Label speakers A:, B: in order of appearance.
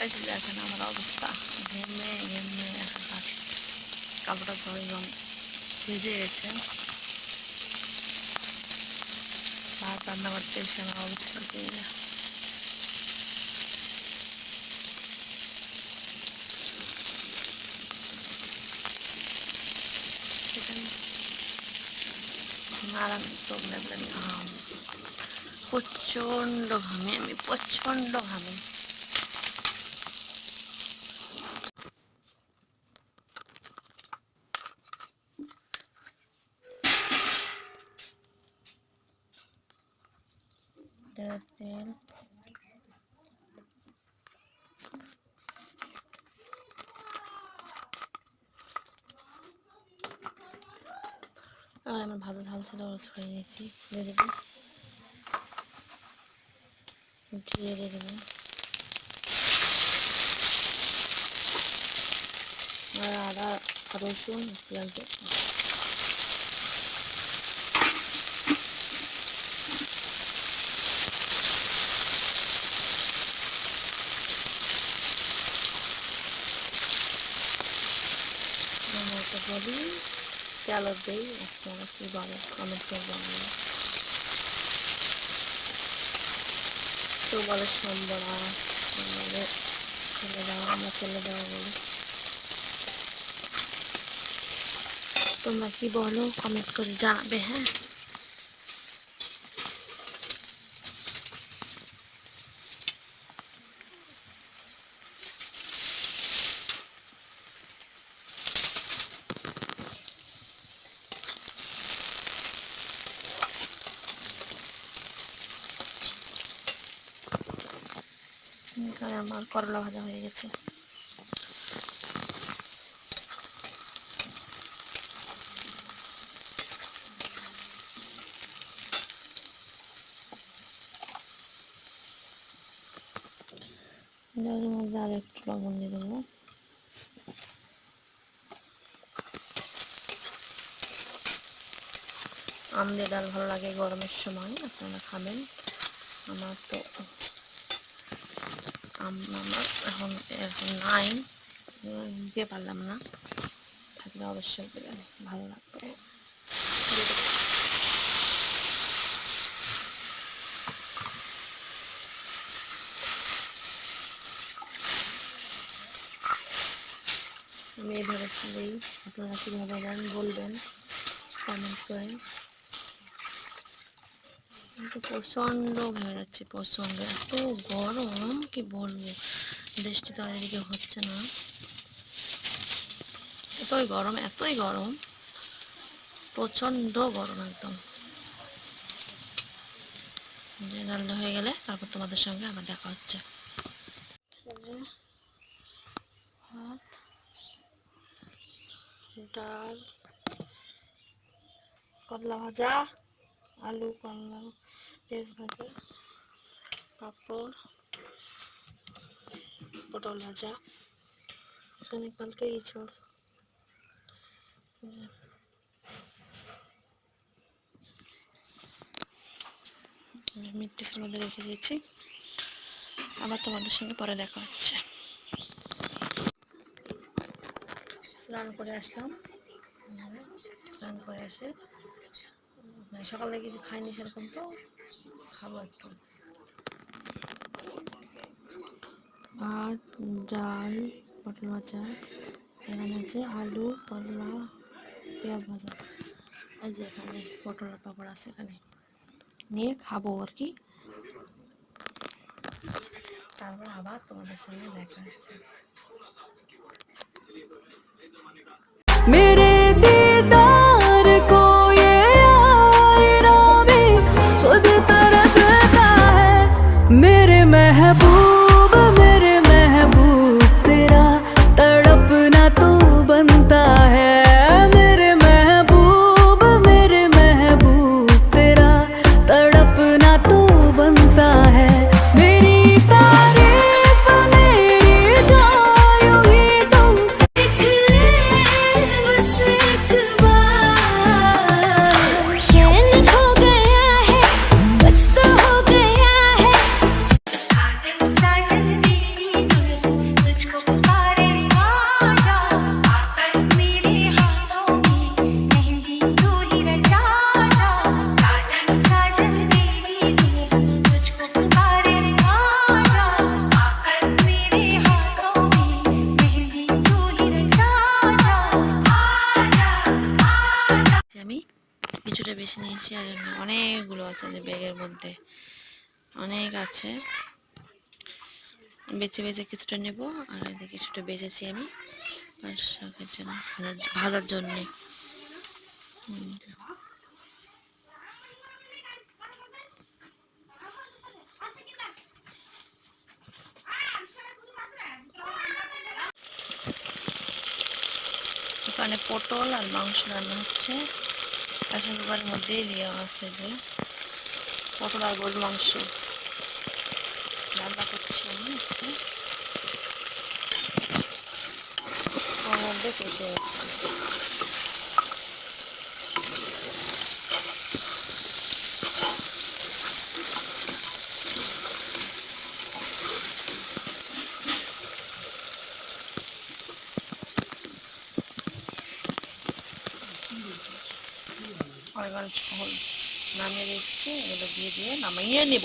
A: এই যে দেখেন আমার অবস্থা, ঘেমে ঘেমে একাকার। কাপড়টা তো একদম ভিজে গেছে। ভাত রান্না করতে এসে আমার অবস্থা পেয়ে যায়। ঘাম, প্রচন্ড ঘামে আমি, প্রচন্ড ঘামে। তেল আর আমার ভালো ঝাল ছিল, রোজ করে নিয়েছি। দিয়ে দেবো জিরে, দিয়ে দেবো আর আদা, রসুন, পেঁয়াজ দেবো। বলি তেল দিই, আপনারা কি বলে কমেন্ট করবেন। তো বলে সম্বরা, বলে ফেলে দেওয়া, আমরা ফেলে দেওয়া বলি। তোমরা কি বলো কমেন্ট করে জানাবে। হ্যাঁ, এখানে আমার করলা ভাজা হয়ে গেছে। এর মধ্যে আর একটু লবণ দিয়ে দেবো। আম দিয়ে ডাল ভালো লাগে গরমের সময়, আপনারা খাবেন। আমার তো আমার এখন নাই, দিতে পারলাম না, থাকলে অবশ্যই দেবেন, ভালো লাগবে। আমি এইভাবে খাবেই, আপনারা কীভাবে দেন বলবেন কমেন্ট করে। কিন্তু প্রচণ্ড ঘেমে যাচ্ছে, প্রচণ্ড, এত গরম কি বলবো। বৃষ্টি তো এদিকে হচ্ছে না, এতই গরম, এতই গরম, প্রচণ্ড গরম একদম। ডালটা হয়ে গেলে তারপর তোমাদের সঙ্গে আবার দেখা হচ্ছে। ভাত, ডাল, করলা ভাজা, আলু, করলা, পেঁয়াজ ভাজা, পাঁপড়, পটল ভাজা, এখানে কালকে ইঁচড়, মিক্সির মধ্যে রেখে দিয়েছি। আবার তোমাদের সঙ্গে পরে দেখা হচ্ছে। স্নান করে আসলাম, স্নান করে এসে সকালে কিছু খাইনি সেরকম, তো খাবো একটু। ভাত, ডাল, পটল ভাজা, এখানে আছে আলু, করলা, পেঁয়াজ ভাজা, এই যে এখানে পটলের পাপড় আছে, এখানে নিয়ে খাবো আর কি। তারপর আবার তোমাদের সঙ্গে দেখা হচ্ছে।
B: मेरे दीदार को ये आईना भी खुद तरसता है। मेरे महबूब तेरा तड़पना तो बनता है। मेरे महबूब तेरा तड़पना तो बनता है। मेरी तारीफ मेरी जायो ही तुम बस एक बार। चैन खो गया है, कुछ तो हो गया है।
A: বেছে নিয়েছি, আর অনেকগুলো আছে যে ব্যাগের মধ্যে অনেক আছে। বেছে বেছে কিছুটা নেব, আর এদিকে কিছুটা বেছেছি আমি আর শাকের জন্য ভাজার জন্যে। এখানে পটল আর মাংস রান্না হচ্ছে, প্রেসার কুকারের মধ্যেই দেওয়া আছে যে পটল আর গরুর মাংস রান্না করছি আমি। ওর মধ্যে কেটে নামিয়ে দিচ্ছি, এগুলো দিয়ে নামিয়ে নেব।